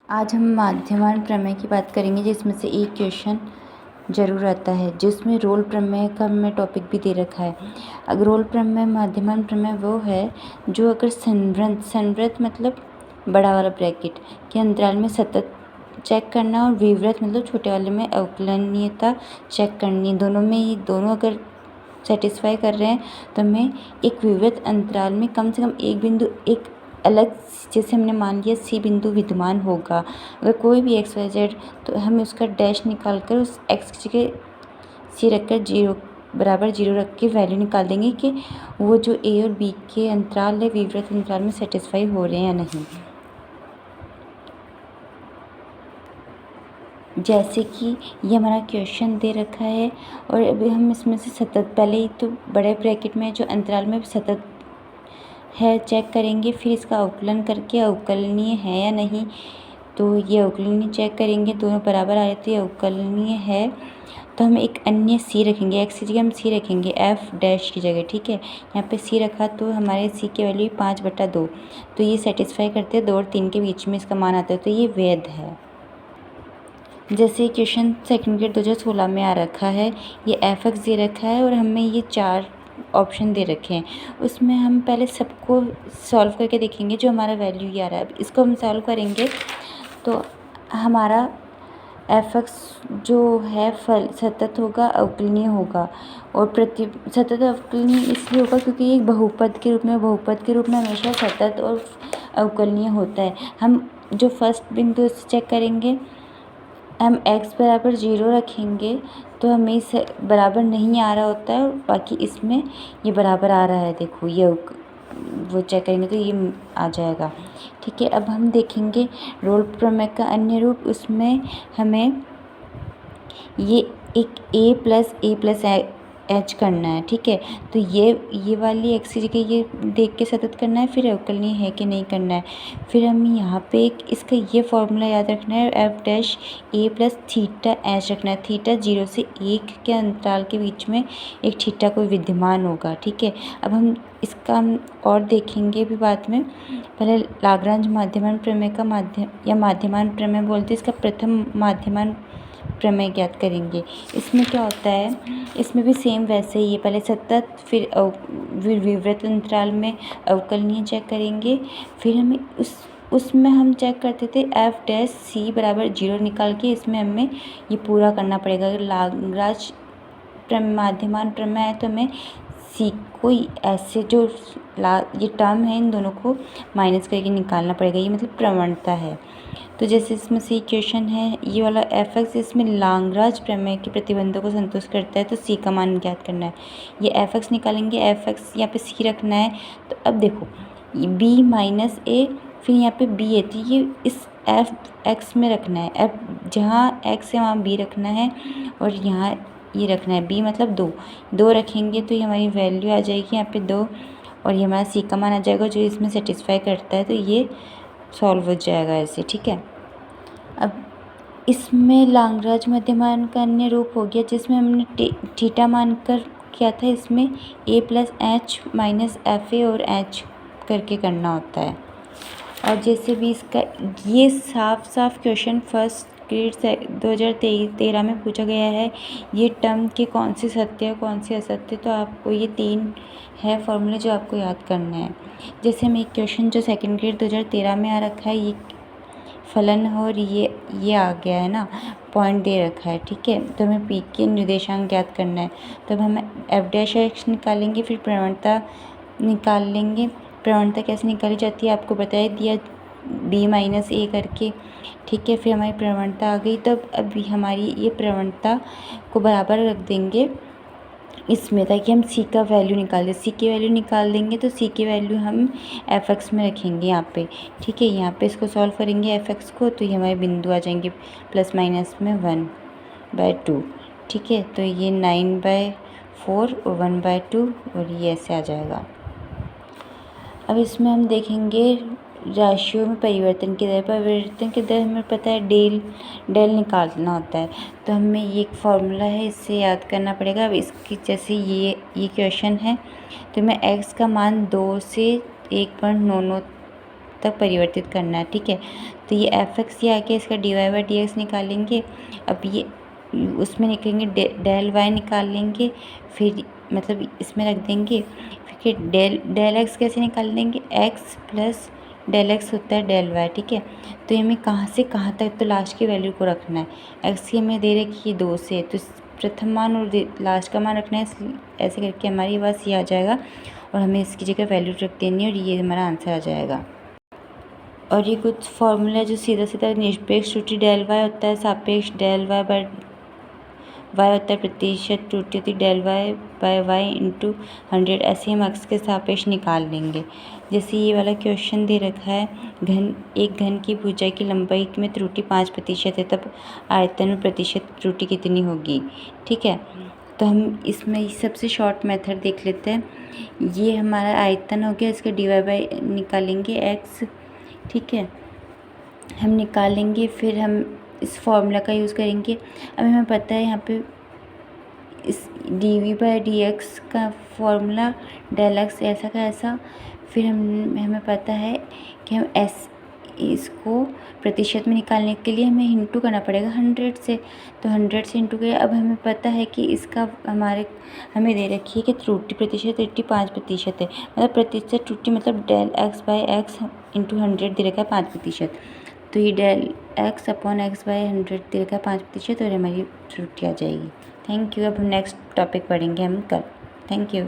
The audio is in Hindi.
आज हम माध्यमान प्रमेय की बात करेंगे, जिसमें से एक क्वेश्चन जरूर आता है, जिसमें रोल प्रमेय का हमें टॉपिक भी दे रखा है। अगर रोल प्रमेय माध्यमान प्रमेय वो है जो अगर संवृत मतलब बड़ा वाला ब्रैकेट के अंतराल में सतत चेक करना और विवृत मतलब छोटे वाले में अवकलनीयता चेक करनी, दोनों अगर सेटिस्फाई कर रहे हैं तो हमें एक विवृत अंतराल में कम से कम एक बिंदु एक अलग, जैसे हमने मान लिया सी बिंदु विद्यमान होगा। अगर कोई भी एक्स वाई जेड, तो हम उसका डैश निकाल कर उस एक्स की जगह सी रख कर 0 बराबर 0 रख के वैल्यू निकाल देंगे कि वो जो ए और बी के अंतराल है विवृत अंतराल में सेटिस्फाई हो रहे हैं या नहीं। जैसे कि ये हमारा क्वेश्चन दे रखा है और अभी हम इसमें से सतत, पहले ही तो बड़े ब्रैकेट में जो अंतराल में सतत है चेक करेंगे, फिर इसका अवकलन करके अवकलनीय है या नहीं। तो ये अवकलनीय चेक करेंगे, दोनों बराबर आ रहे तो ये अवकलनीय है। तो हम एक अन्य सी रखेंगे, एक्स की जगह हम सी रखेंगे एफ डैश की जगह, ठीक है। यहाँ पे सी रखा तो हमारे सी की वैल्यू 5/2, तो ये सेटिस्फाई करते हैं 2 और 3 के बीच में इसका मान आता है, तो ये वैध है। जैसे क्वेश्चन सेकंड ग्रेड 2016 में आ रखा है, ये एफ एक्स दे रखा है और हमें ये 4 ऑप्शन दे रखे हैं। उसमें हम पहले सबको सॉल्व करके देखेंगे जो हमारा वैल्यू ये आ रहा है। इसको हम सॉल्व करेंगे तो हमारा एफ एक्स जो है फल सतत होगा, अवकलनीय होगा और सतत अवकलनीय इसलिए होगा क्योंकि ये बहुपद के रूप में हमेशा सतत और अवकलनीय होता है। हम जो फर्स्ट बिंदु से चेक करेंगे, हम x बराबर 0 रखेंगे तो हमें इस बराबर नहीं आ रहा होता है और बाकी इसमें ये बराबर आ रहा है। देखो ये वो चेक करेंगे तो ये आ जाएगा, ठीक है। अब हम देखेंगे रोल प्रमेय का अन्य रूप, उसमें हमें ये एक a प्लस एच करना है, ठीक है। तो ये वाली एक्स की जगह ये देख के सतत करना है, फिर अवकलनीय है कि नहीं करना है। फिर हमें यहाँ पे एक इसका ये फॉर्मूला याद रखना है, एफ डैश ए प्लस थीटा एच रखना है। थीटा 0 से 1 के अंतराल के बीच में एक थीटा कोई विद्यमान होगा, ठीक है। अब हम इसका और देखेंगे भी बाद में। पहले लाग्रांज माध्यमान प्रमेय का माध्यमान प्रमेय बोलते हैं, इसका प्रथम माध्यमान प्रमेय ज्ञात करेंगे। इसमें क्या होता है, इसमें भी सेम वैसे ही है, पहले सतत फिर विवृत अंतराल में अवकलनीय चेक करेंगे। फिर हमें उसमें हम चेक करते थे एफ डैश सी बराबर 0 निकाल के, इसमें हमें ये पूरा करना पड़ेगा। अगर लाग्रांज माध्यमान प्रमेय है तो हमें सी को ऐसे जो ये टर्म है इन दोनों को माइनस करके निकालना पड़ेगा, ये मतलब प्रवणता है। तो जैसे इसमें सी क्वेश्चन है, ये वाला एफ एक्स इसमें लाग्रांज प्रमेय के प्रतिबंधों को संतुष्ट करता है, तो सी का मान ज्ञात करना है। ये एफ एक्स निकालेंगे, एफ एक्स यहाँ पे सी रखना है। तो अब देखो बी माइनस ए, फिर यहाँ पे बी है तो ये इस एफ एक्स में रखना है। एफ जहाँ एक्स है वहाँ बी रखना है और यहाँ ये रखना है बी मतलब 2 रखेंगे तो ये हमारी वैल्यू आ जाएगी यहाँ पे 2 और ये हमारा सी का मान आ जाएगा जो इसमें सेटिस्फाई करता है, तो ये सॉल्व हो जाएगा ऐसे, ठीक है। अब इसमें लाग्रांज माध्यमान का अन्य रूप हो गया, जिसमें हमने थीटा मानकर किया था, इसमें a plus H minus F A और एच करके करना होता है। और जैसे भी इसका ये साफ क्वेश्चन फर्स्ट ग्रेड 2013 में पूछा गया है, ये टर्म के कौन से सत्य है कौन से असत्य, तो आपको ये 3 है फॉर्मूले जो आपको याद करना है। जैसे हम एक क्वेश्चन जो सेकंड ग्रेड 2013 में आ रखा है, ये फलन है और ये आ गया है ना, पॉइंट दे रखा है, ठीक है। तो हमें पी के निर्देशांक ज्ञात करना है, तब हम एफ डैश एक्स निकालेंगे, फिर प्रवणता निकाल लेंगे। प्रवणता कैसे निकाली जाती है आपको बताया दिया, बी माइनस ए करके, ठीक है। फिर हमारी प्रवणता आ गई, तब अभी हमारी ये प्रवणता को बराबर रख देंगे इसमें, ताकि हम सी का वैल्यू निकाल दें। सी की वैल्यू निकाल देंगे तो सी की वैल्यू हम एफ एक्स में रखेंगे यहाँ पे, ठीक है। यहाँ पे इसको सॉल्व करेंगे एफ एक्स को, तो ये हमारे बिंदु आ जाएंगे प्लस माइनस में 1/2, ठीक है। तो ये 9/4 और 1/2 और ये ऐसे आ जाएगा। अब इसमें हम देखेंगे राशियों में परिवर्तन की दर हमें पता है डेल निकालना होता है, तो हमें ये एक फॉर्मूला है, इससे याद करना पड़ेगा। अब इसकी जैसे ये क्वेश्चन है, तो मैं x का मान 2 से 1.99 तक परिवर्तित करना है, ठीक है। तो ये एफ एक्स ये आके इसका d y by d x निकालेंगे। अब ये उसमें निकलेंगे डेल वाई निकाल लेंगे, फिर मतलब इसमें रख देंगे। फिर डेल एक्स कैसे निकाल लेंगे, एक्स प्लस डेल एक्स होता है डेल वाई, ठीक है। तो ये हमें कहाँ से कहाँ तक तो लास्ट की वैल्यू को रखना है। एक्स की हमें दे रखी है 2 से, तो प्रथम मान और लास्ट का मान रखना है, ऐसे करके हमारी पास ये आ जाएगा और हमें इसकी जगह वैल्यू रख देनी है और ये हमारा आंसर आ जाएगा। और ये कुछ फॉर्मूला जो सीधा सीधा निरपेक्ष त्रुटि डेल वाई होता है, सापेक्ष डेल वाई बाय वाई होता है, प्रतिशत त्रुटि होती है del y by y into 100, ऐसे हम एक्स के सापेक्ष निकाल लेंगे। जैसे ये वाला क्वेश्चन दे रखा है, एक घन की भुजा की लंबाई में त्रुटि 5% है, तब आयतन में प्रतिशत त्रुटि कितनी होगी, ठीक है। तो हम इसमें सबसे शॉर्ट मेथड देख लेते हैं। ये हमारा आयतन हो गया, इसका डी वाई बाई निकालेंगे एक्स, ठीक है, हम निकालेंगे। फिर हम इस फॉर्मूला का यूज़ करेंगे। अब हमें पता है यहाँ पे इस d v by d x का फॉर्मूला डेल एक्स ऐसा का ऐसा। फिर हमें पता है कि हम इसको प्रतिशत में निकालने के लिए हमें इंटू करना पड़ेगा 100 से, तो 100 से इंटू किया। अब हमें पता है कि इसका हमें दे रखी है कि त्रुटि प्रतिशत 5% है, मतलब प्रतिशत त्रुटि मतलब del x by x into 100 दे रखा है 5%। तो ये del x upon x by 100 दे रखा है 5% और हमारी त्रुटि आ जाएगी। Thank you. अब नेक्स्ट टॉपिक पढ़ेंगे हम कल। Thank you.